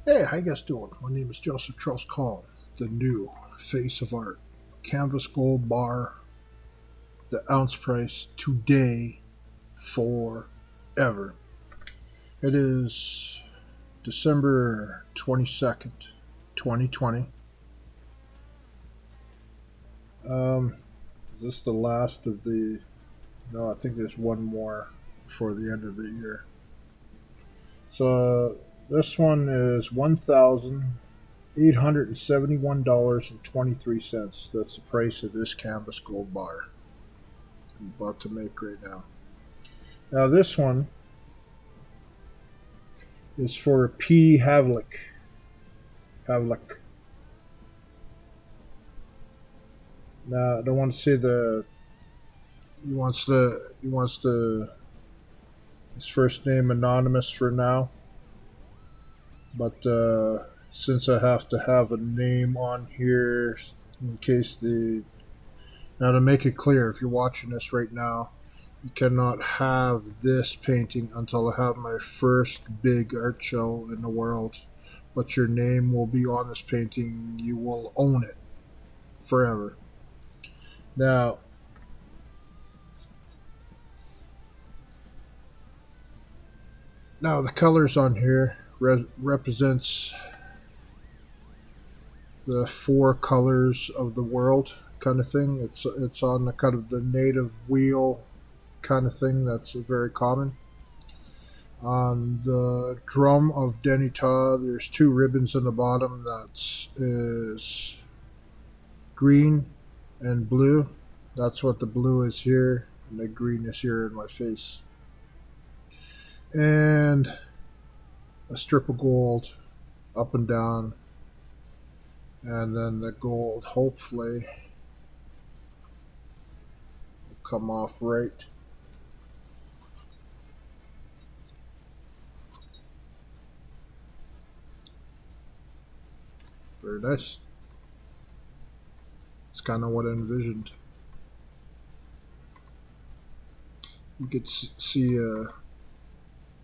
Hey, how you guys doing? My name is Joseph Charles Colin, the new face of art. Canvas gold bar, the ounce price today, forever. It is December 22nd, 2020. Um, is this the last of the. No, I think there's one more before the end of the year. So this one is $1,871.23. That's the price of this canvas gold bar I'm about to make right now. Now this one is for P. Havlik. Havlik. Now I don't want to say the. He wants his first name anonymous for now, but since I have to have a name on here in case the. Now to make it clear, if you're watching this right now, you cannot have this painting until I have my first big art show in the world. But your name will be on this painting. You will own it forever. Now, the colors on here represents the four colors of the world, kind of thing. It's on the kind of the native wheel kind of thing. That's very common. On the drum of Denita, there's two ribbons in the bottom. That is green and blue. That's what the blue is here, and the green is here in my face. And a strip of gold up and down, and then the gold hopefully will come off right. Very nice. It's kind of what I envisioned. You could see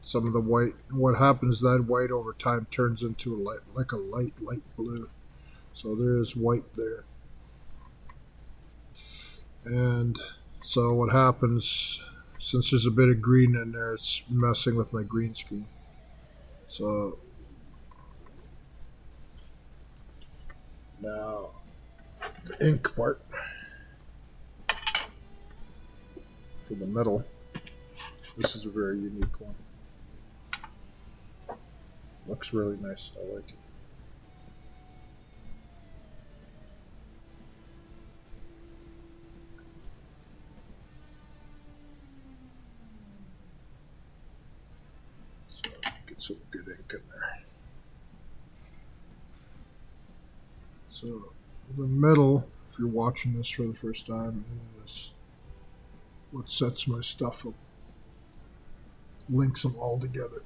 some of the white. What happens, that white over time turns into a light blue. So there is white there. And so what happens, since there's a bit of green in there, it's messing with my green screen. So now the ink part for the metal. This is a very unique one. Looks really nice. I like it. So get some good ink in there. So the metal, if you're watching this for the first time, is what sets my stuff up, links them all together.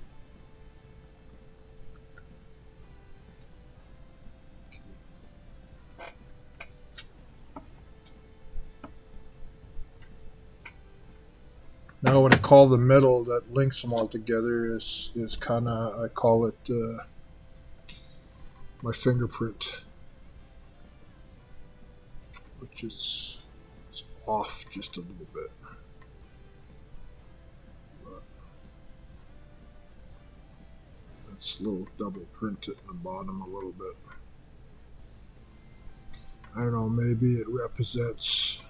Now, what I call the metal that links them all together is kind of, I call it my fingerprint, which is it's off just a little bit. But it's a little double printed in the bottom a little bit. I don't know, maybe it represents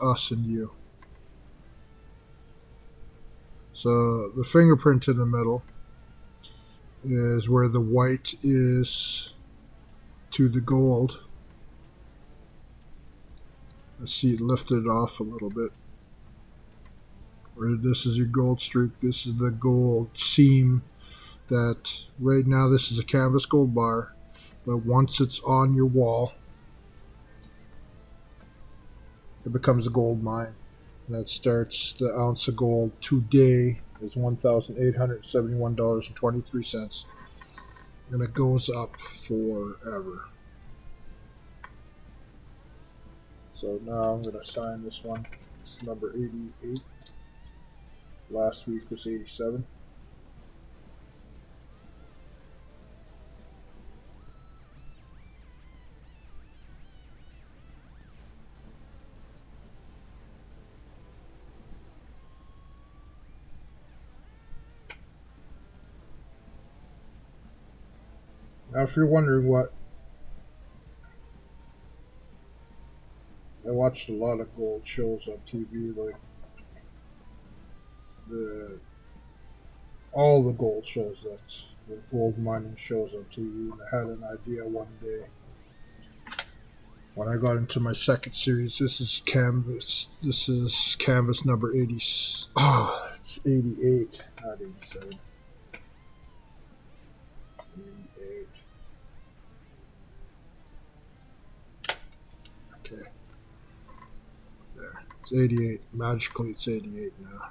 us and you. So the fingerprint in the middle is where the white is to the gold. I see it lifted off a little bit. Where this is your gold streak, this is the gold seam. That right now this is a canvas gold bar, but once it's on your wall, it becomes a gold mine. And that starts the ounce of gold today is $1,871.23, and it goes up forever. So now I'm going to sign this one. It's number 88. Last week was 87. Now, if you're wondering what, I watched a lot of gold shows on TV, like the all the gold shows, that's the gold mining shows on TV, and I had an idea one day when I got into my second series. This is canvas. This is canvas number 80. Oh, it's 88, not 87. 88. Okay, there. It's 88. Magically, it's 88 now.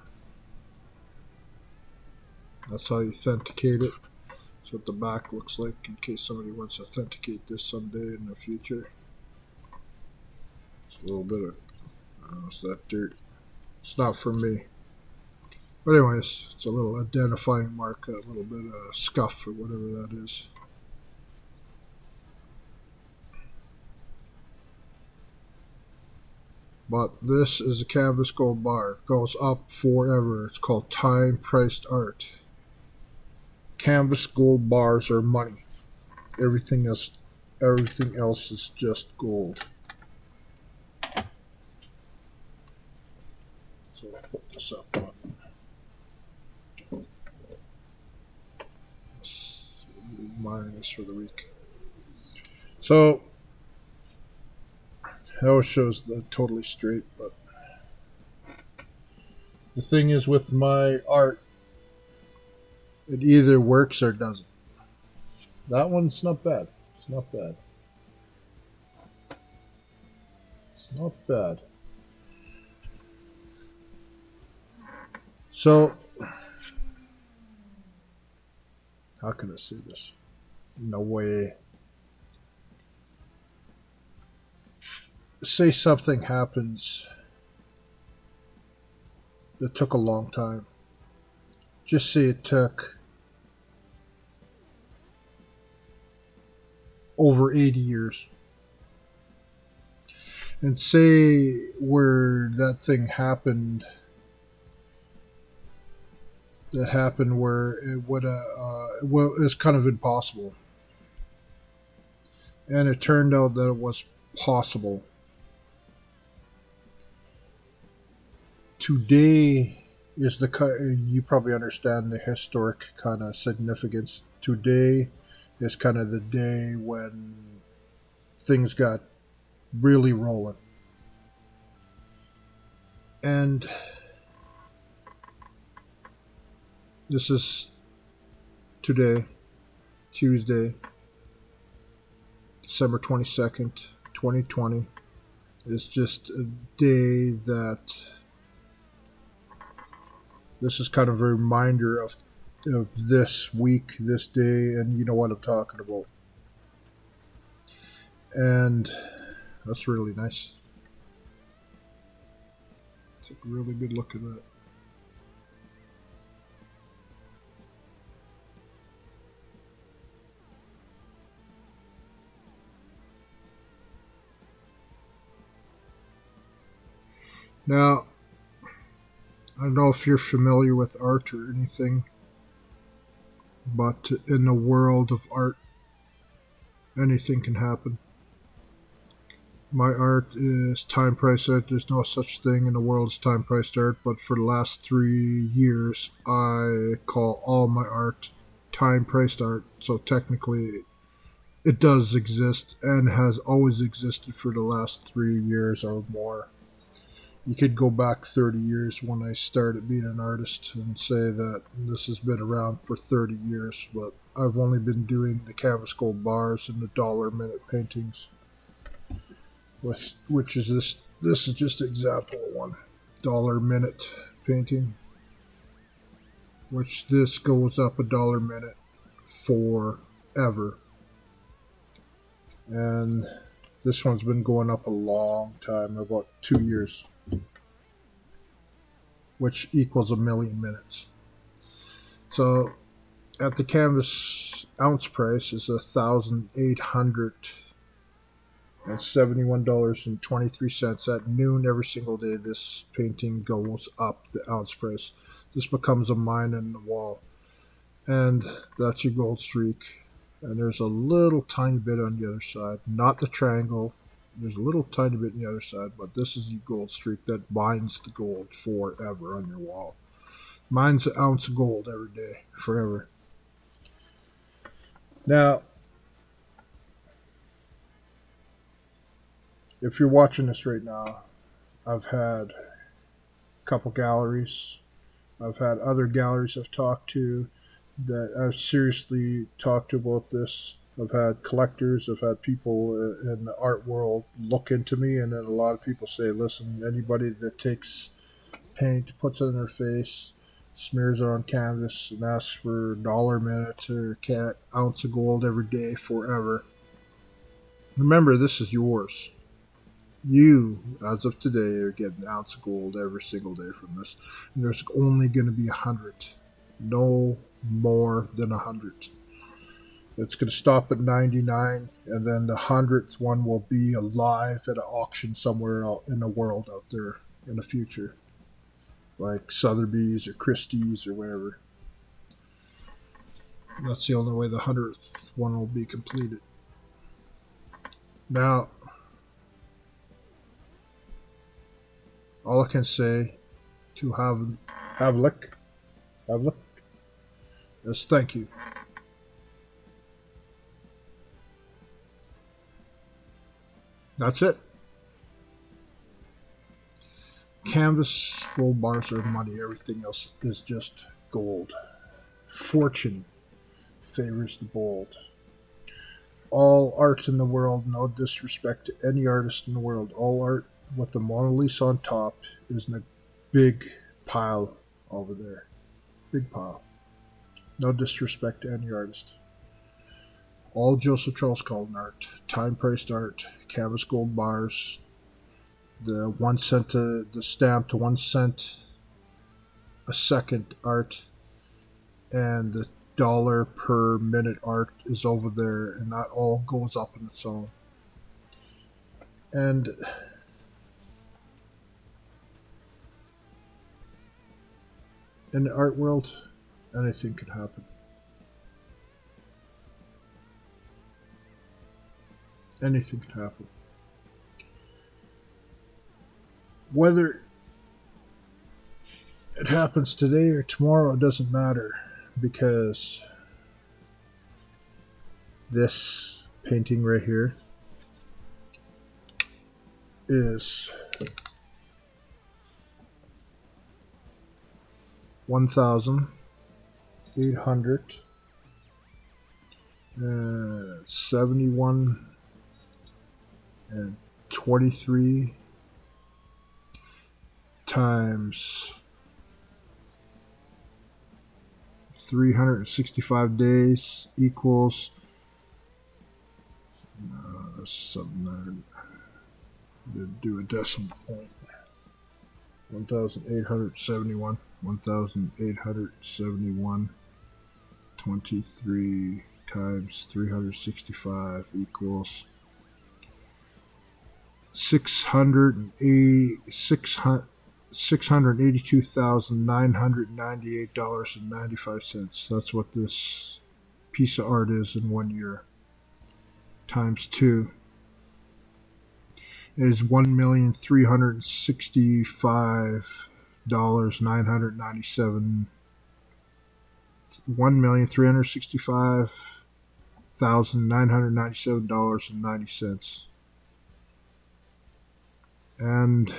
That's how you authenticate it. That's what the back looks like in case somebody wants to authenticate this someday in the future. It's a little bit of, it's that dirt. It's not for me. But anyways, it's a little identifying mark, a little bit of scuff or whatever that is. But this is a canvas gold bar. It goes up forever. It's called time-priced art. Canvas gold bars are money. Everything else is just gold. So I'll put this up on. Mining this for the week. So it always shows the totally straight, but the thing is with my art, it either works or doesn't. That one's not bad. It's not bad. It's not bad. So, how can I say this? No way. Say something happens that took a long time. Just say it took over 80 years. And say where that thing happened, where it would it was kind of impossible. And it turned out that it was possible. Today is you probably understand the historic kind of significance. Today is kind of the day when things got really rolling. And this is today, Tuesday, December 22nd, 2020. It's just a day that this is kind of a reminder of this week, this day, and you know what I'm talking about. And that's really nice. Take a really good look at that. Now, I don't know if you're familiar with art or anything, but in the world of art, anything can happen. My art is time-priced art. There's no such thing in the world as time-priced art, but for the last 3 years, I call all my art time-priced art. So technically, it does exist and has always existed for the last 3 years or more. You could go back 30 years when I started being an artist and say that this has been around for 30 years, but I've only been doing the canvas gold bars and the dollar-minute paintings. Which is this is just an example of one dollar-minute painting, which this goes up a dollar minute forever. And this one's been going up a long time, about 2 years. which equals 1,000,000 minutes. So at the canvas ounce price is $1,871.23. At noon every single day, this painting goes up the ounce price. This becomes a mine in the wall. And that's your gold streak. And there's a little tiny bit on the other side, not the triangle. There's a little tiny bit on the other side, but this is the gold streak that binds the gold forever on your wall. Mine's an ounce of gold every day, forever. Now, if you're watching this right now, I've had a couple galleries. I've had other galleries I've talked to that I've seriously talked to about this. I've had collectors, I've had people in the art world look into me, and then a lot of people say, listen, anybody that takes paint, puts it in their face, smears it on canvas, and asks for $1 a minute or an ounce of gold every day forever. Remember, this is yours. You, as of today, are getting an ounce of gold every single day from this. And there's only going to be 100. No more than 100. It's going to stop at 99, and then the 100th one will be alive at an auction somewhere out in the world out there in the future, like Sotheby's or Christie's or whatever. That's the only way the 100th one will be completed. Now, all I can say to have luck is thank you. That's it. Canvas gold bars are money. Everything else is just gold. Fortune favors the bold. All art in the world, no disrespect to any artist in the world, all art with the Mona Lisa on top is in a big pile over there. Big pile. No disrespect to any artist. All Joseph Charles Colin art, time-priced art, canvas gold bars, the 1 cent the stamp to 1 cent a second art, and the dollar per minute art is over there, and that all goes up in its own. And in the art world, anything can happen. Anything can happen. Whether it happens today or tomorrow, it doesn't matter, because this painting right here is 1,871 and 23 times 365 days equals something to do a decimal point. 1,871 23 times 365 equals $682,998.95. That's what this piece of art is in 1 year. Times 2 is $1,365,997. $1,365,997.90. And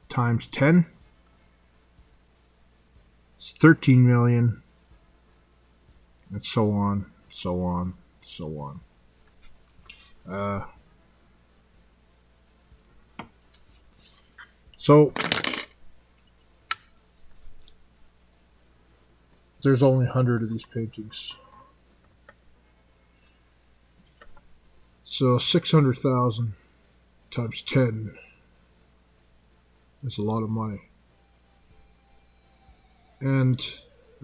times 10 is 13 million, and so on, so on, so on. So there's only 100 of these paintings. So 600,000 times 10 It's a lot of money. And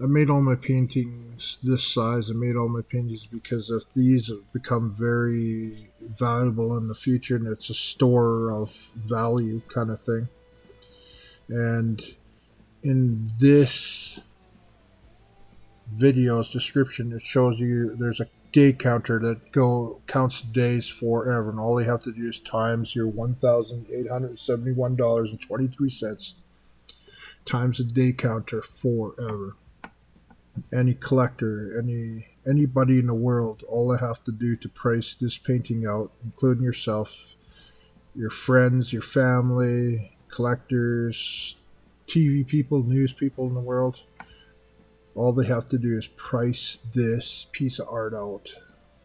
I made all my paintings this size. I made all my paintings because if these become very valuable in the future, and it's a store of value kind of thing. And in this video's description, it shows you there's a day counter that counts days forever, and all you have to do is times your $1,871.23 times the day counter forever. Any collector, anybody in the world, all they have to do to price this painting out, including yourself, your friends, your family, collectors, TV people, news people in the world, all they have to do is price this piece of art out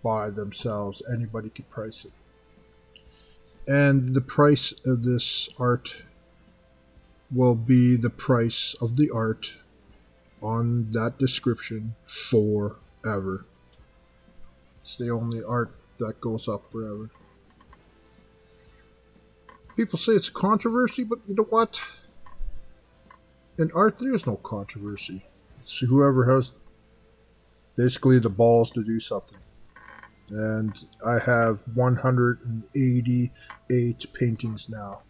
by themselves. Anybody can price it. And the price of this art will be the price of the art on that description forever. It's the only art that goes up forever. People say it's a controversy, but you know what? In art, there is no controversy. It's whoever has basically the balls to do something. And I have 188 paintings now.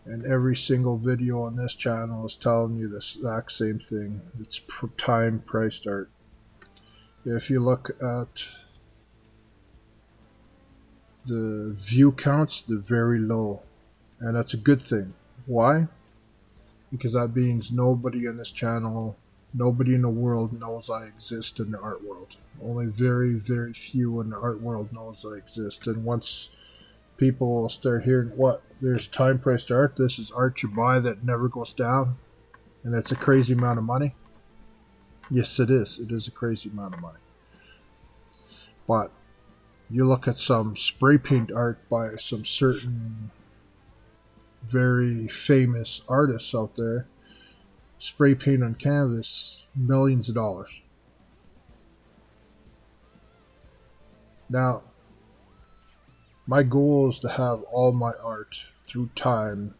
And every single video on this channel is telling you the exact same thing. It's time priced art. If you look at the view counts, they're very low. And that's a good thing. Why? Because that means nobody on this channel, nobody in the world knows I exist in the art world. Only very, very few in the art world knows I exist. And once people will start hearing, what, there's time priced art, this is art you buy that never goes down, and it's a crazy amount of money. Yes, it is. It is a crazy amount of money. But you look at some spray paint art by some certain very famous artists out there, spray paint on canvas, millions of dollars. Now, my goal is to have all my art through time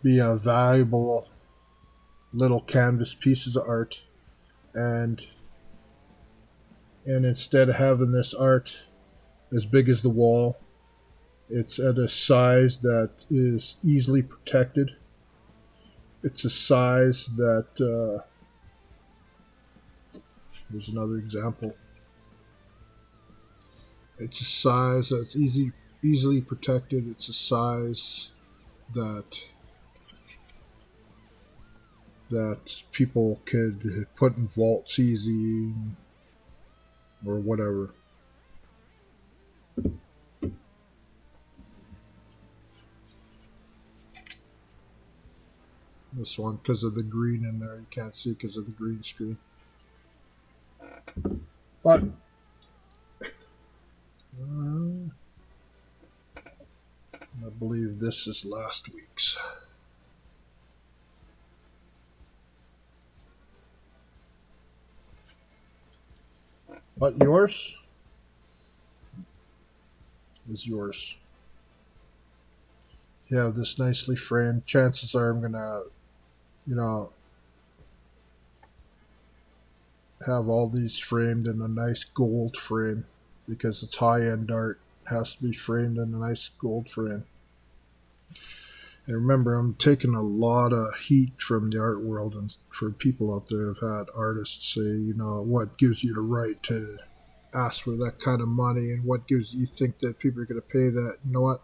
be a valuable little canvas pieces of art, and instead of having this art as big as the wall, it's at a size that is easily protected. It's a size that here's another example. It's a size that's easily protected. It's a size that people could put in vaults easy or whatever. This one, because of the green in there, you can't see because of the green screen. But I believe this is last week's. But yours is yours. You have this nicely framed. Chances are I'm going to, have all these framed in a nice gold frame because it's high-end art. It has to be framed in a nice gold frame. And remember, I'm taking a lot of heat from the art world and for people out there who've had artists say, what gives you the right to ask for that kind of money and what gives you think that people are going to pay that. You know what?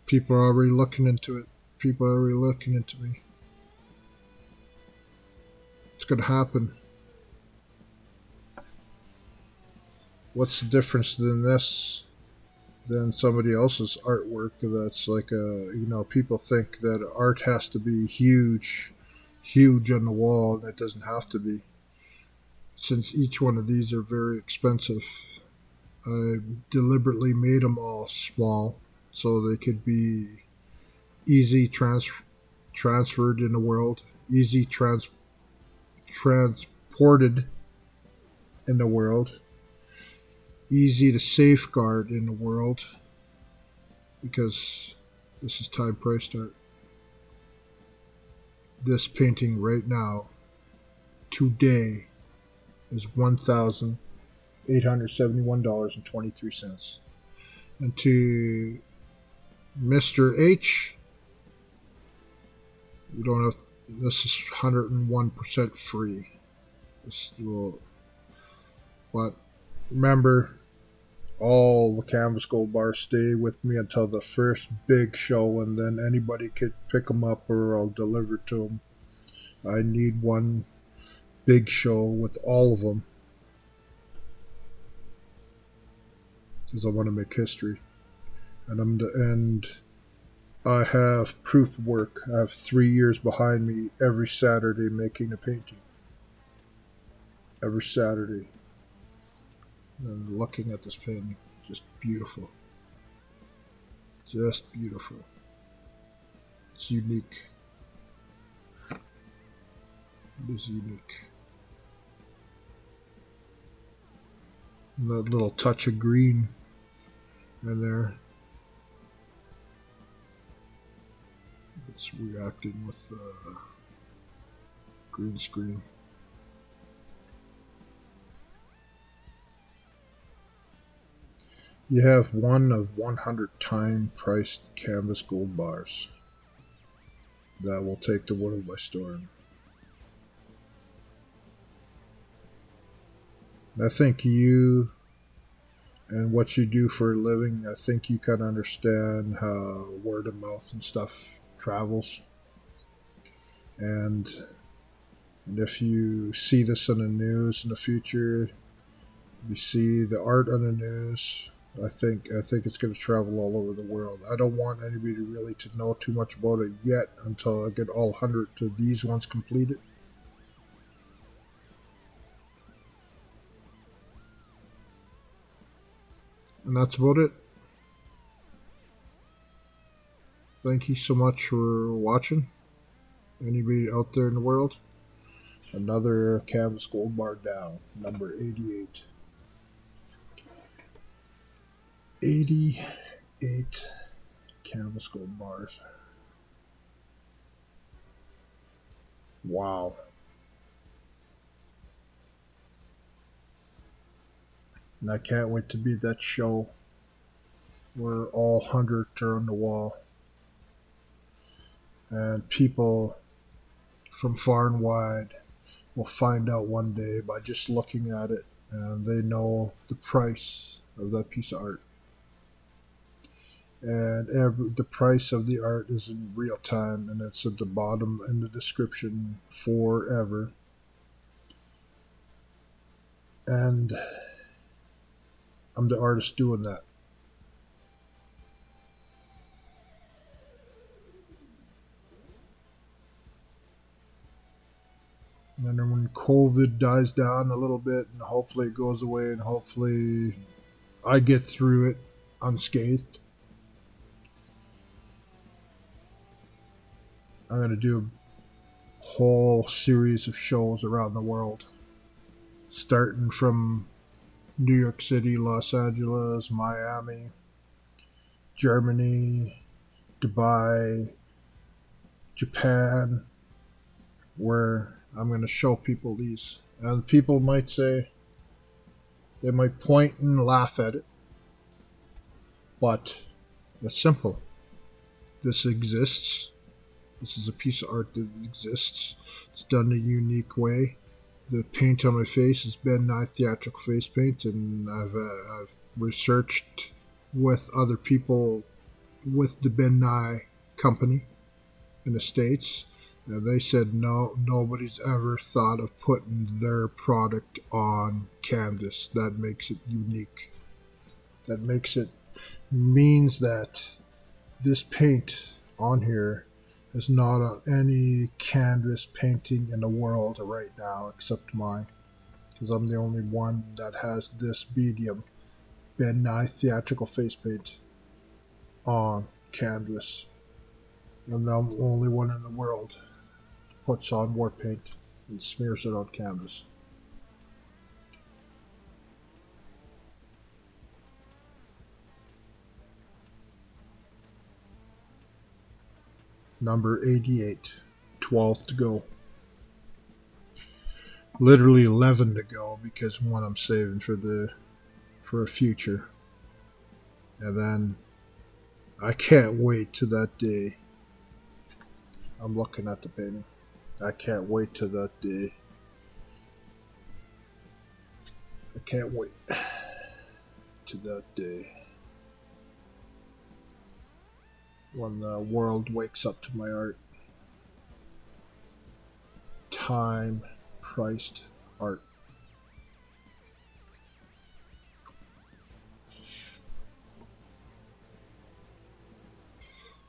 People are already looking into it. People are already looking into me. It's going to happen. What's the difference than this than somebody else's artwork that's like people think that art has to be huge on the wall, and it doesn't have to be. Since each one of these are very expensive, I deliberately made them all small so they could be easy transferred in the world, easy transported in the world, easy to safeguard in the world, because This is time price start. This painting right now, today, is $1,871.23. And to Mr. H, you don't have. This is 101% free. This will, but remember, all the Canvas Gold bars stay with me until the first big show, and then anybody could pick them up or I'll deliver to them. I need one big show with all of them because I want to make history. And I have proof work. I have 3 years behind me every Saturday making a painting. Every Saturday. And looking at this painting, just beautiful. Just beautiful. It's unique. It is unique. And that little touch of green in there. It's reacting with green screen. You have one of 100 time priced Canvas Gold bars that will take the world by storm. I think you and what you do for a living, I think you can understand how word of mouth and stuff travels. And if you see this on the news in the future, you see the art on the news, I think it's going to travel all over the world. I don't want anybody really to know too much about it yet until I get all 100 of these ones completed. And that's about it. Thank you so much for watching. Anybody out there in the world? Another Canvas Gold bar down, number 88. 88 Canvas Gold bars. Wow. And I can't wait to be that show where all 100 are on the wall. And people from far and wide will find out one day by just looking at it, and they know the price of that piece of art. And the price of the art is in real time, and it's at the bottom in the description forever. And I'm the artist doing that. And then when COVID dies down a little bit, and hopefully it goes away, and hopefully I get through it unscathed, I'm going to do a whole series of shows around the world, starting from New York City, Los Angeles, Miami, Germany, Dubai, Japan, where I'm going to show people these. And people might say, they might point and laugh at it, but it's simple. This exists. This is a piece of art that exists. It's done in a unique way. The paint on my face is Ben Nye theatrical face paint, and I've researched with other people with the Ben Nye company in the States. They said no, nobody's ever thought of putting their product on canvas. That makes it unique. That means that this paint on here is not on any canvas painting in the world right now except mine, because I'm the only one that has this medium, Ben Nye theatrical face paint, on canvas. And I'm the only one in the world puts on Warpaint and smears it on canvas. Number 88. 12 to go. Literally 11 to go because one I'm saving for a future. And then I can't wait to that day. I'm looking at the painting. I can't wait to that day. I can't wait to that day. When the world wakes up to my art. Time priced art.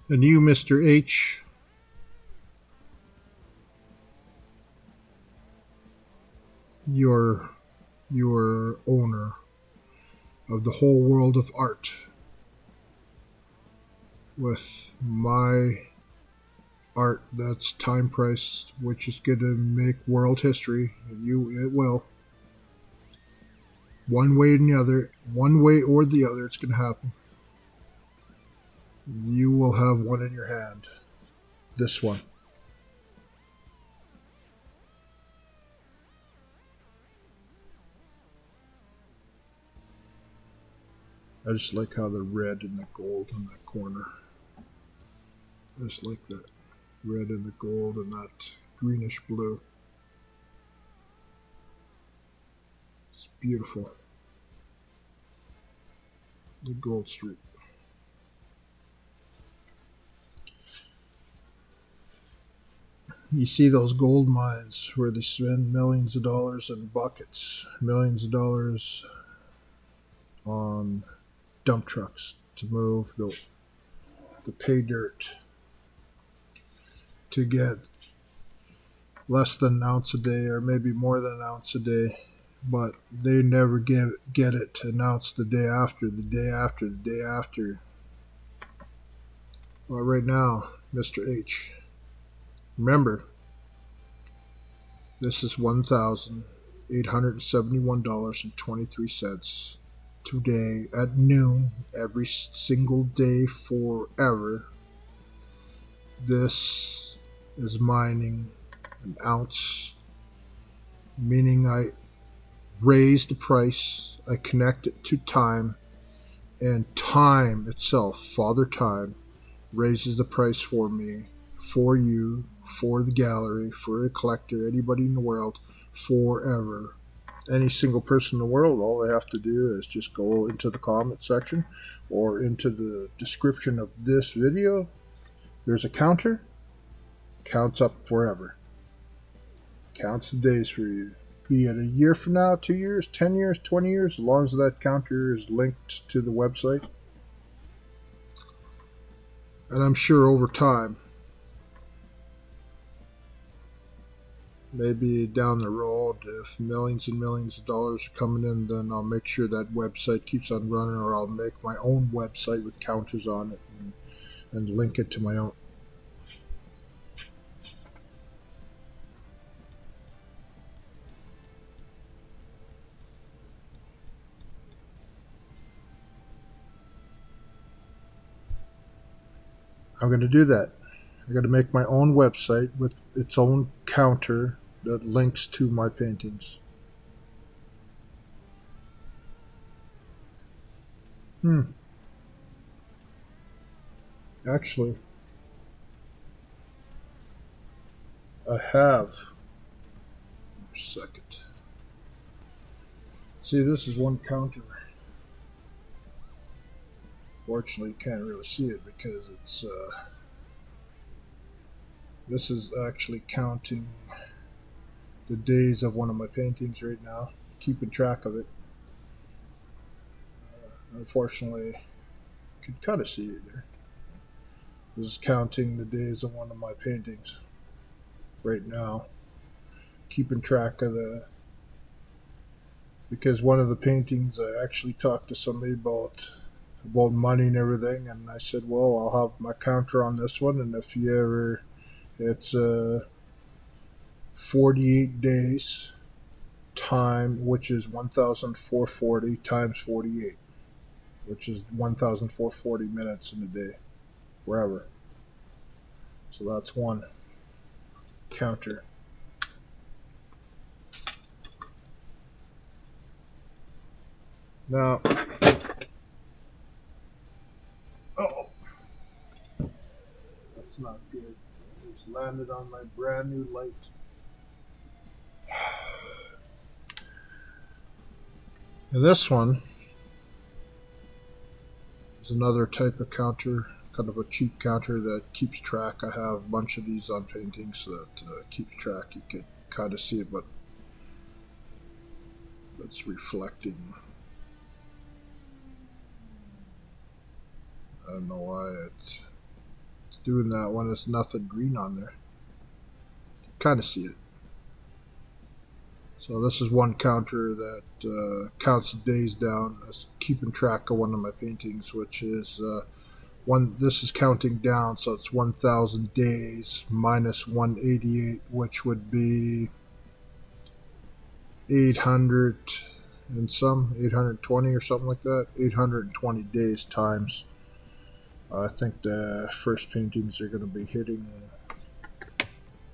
And you, Mr. H, you're owner of the whole world of art. With my art that's time priced, which is going to make world history, and it will. One way or the other, it's going to happen. You will have one in your hand. This one. I just like how the red and the gold in that corner. I just like that red and the gold and that greenish blue. It's beautiful. The gold streak. You see those gold mines where they spend millions of dollars in buckets, millions of dollars on dump trucks to move the pay dirt to get less than an ounce a day or maybe more than an ounce a day, but they never get it an ounce the day after, the day after, the day after. Well, right now, Mr. H, remember, this is $1,871.23 today at noon, every single day forever. This is mining an ounce, meaning I raise the price, I connect it to time, and time itself, Father Time, raises the price for me, for you, for the gallery, for a collector, anybody in the world, forever. Any single person in the world, all they have to do is just go into the comment section or into the description of this video. There's a counter, counts up forever. Counts the days for you. Be it a year from now, 2 years, 10 years, 20 years, as long as that counter is linked to the website. And I'm sure over time, maybe down the road, if millions and millions of dollars are coming in, then I'll make sure that website keeps on running, or I'll make my own website with counters on it and link it to my own. I'm going to do that. I'm going to make my own website with its own counter that links to my paintings. Actually, I have. A second. See, this is one counter. Fortunately, you can't really see it because it's. This is actually counting the days of one of my paintings right now, keeping track of it. Unfortunately, you could kind of see it there. This is counting the days of one of my paintings right now, keeping track of because one of the paintings I actually talked to somebody about money and everything, and I said, well, I'll have my counter on this one, and if you ever, it's 48 days time, which is 1,440 times 48, which is 1,440 minutes in a day, forever. So that's one counter. Now, oh, that's not good. It just landed on my brand new light. And this one is another type of counter, kind of a cheap counter that keeps track. I have a bunch of these on paintings that keeps track. You can kind of see it, but it's reflecting. I don't know why it's doing that when there's nothing green on there. Kind of see it. So this is one counter that counts days down. It's keeping track of one of my paintings, which is one. This is counting down, so it's 1,000 days minus 188, which would be 800 and some 820 or something like that. 820 days times. I think the first paintings are going to be hitting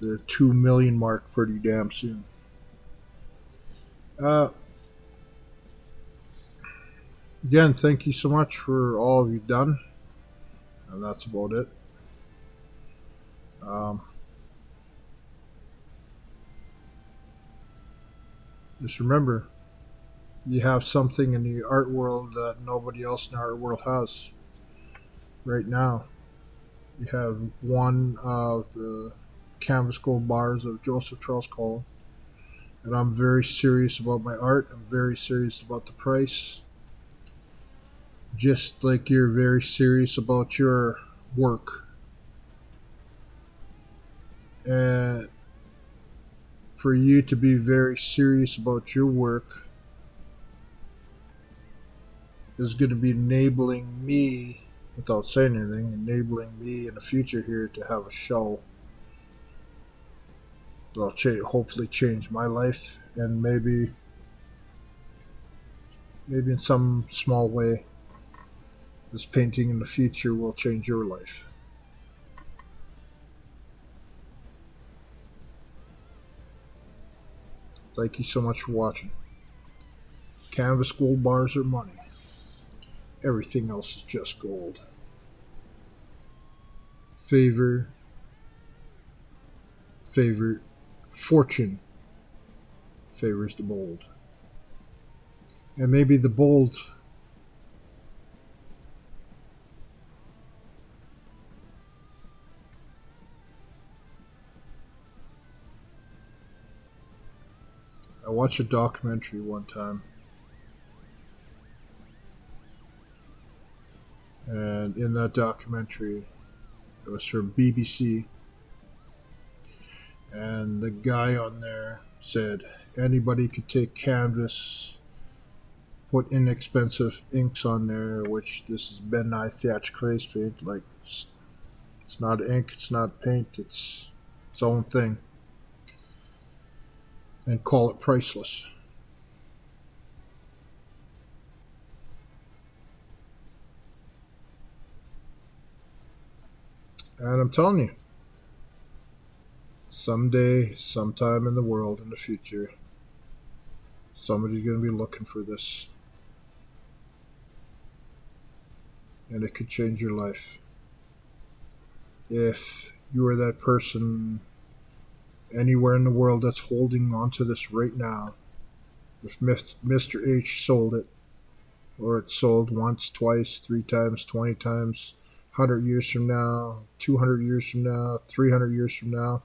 the 2 million mark pretty damn soon. Again, thank you so much for all of you've done. And that's about it. Just remember, you have something in the art world that nobody else in the art world has. Right now, you have one of the canvas gold bars of Joseph Charles Colin. And I'm very serious about my art. I'm very serious about the price. Just like you're very serious about your work. And for you to be very serious about your work is going to be enabling me, without saying anything, enabling me in the future here to have a show that'll hopefully change my life, and maybe in some small way this painting in the future will change your life. Thank you so much for watching. Canvas gold bars are money. Everything else is just gold. Favor, fortune favors the bold. And maybe the bold I watched a documentary one time, and in that documentary, it was from BBC, and the guy on there said anybody could take canvas, put inexpensive inks on there, which this is Ben Nye Thatch Craze paint. Like, it's not ink, it's not paint, it's its own thing, and call it priceless. And I'm telling you, someday, sometime in the world, in the future, somebody's going to be looking for this. And it could change your life. If you are that person anywhere in the world that's holding on to this right now, if Mr. H sold it, or it's sold once, twice, 3 times, 20 times, 100 years from now, 200 years from now, 300 years from now,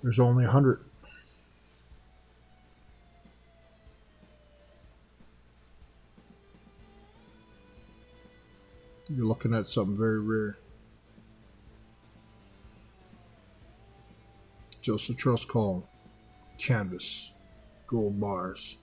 there's only 100. You're looking at something very rare. Joseph Trust Colin, canvas, gold bars.